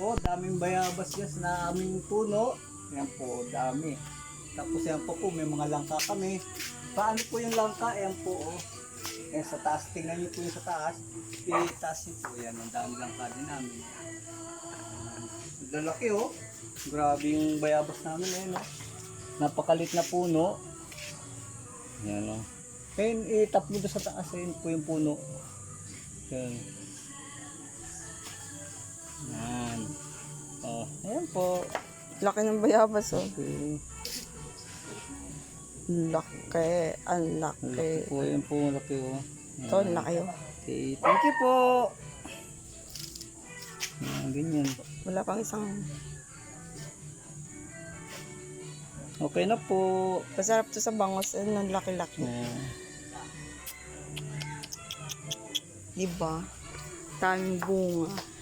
Oh, daming bayabas guys na aming puno. Yan po, dami. Tapos yan po may mga langka kami. Paano po yung langka? Yan po, oh. Yan sa taas, tingnan niyo po yung sa taas. Itaas niyo po yan, ang daming langka din namin. Ang lalaki oh. Grabe yung bayabas namin eh, no? Napakalit na puno. Yan oh. Ayun, itap mo doon sa taas, ayun po yung puno. Yan. Yan. Oh, ayan po. Laki ng bayabas, oh. Okay. Laki. Ang laki. Laki po, yun po, laki oh. Ito, ang laki, oh. Okay, thank you po. Yan, ganyan. Wala pang isang... Okay na po. Masarap to sa bangos. Ang laki-laki. Yan. Diba? Daming bunga.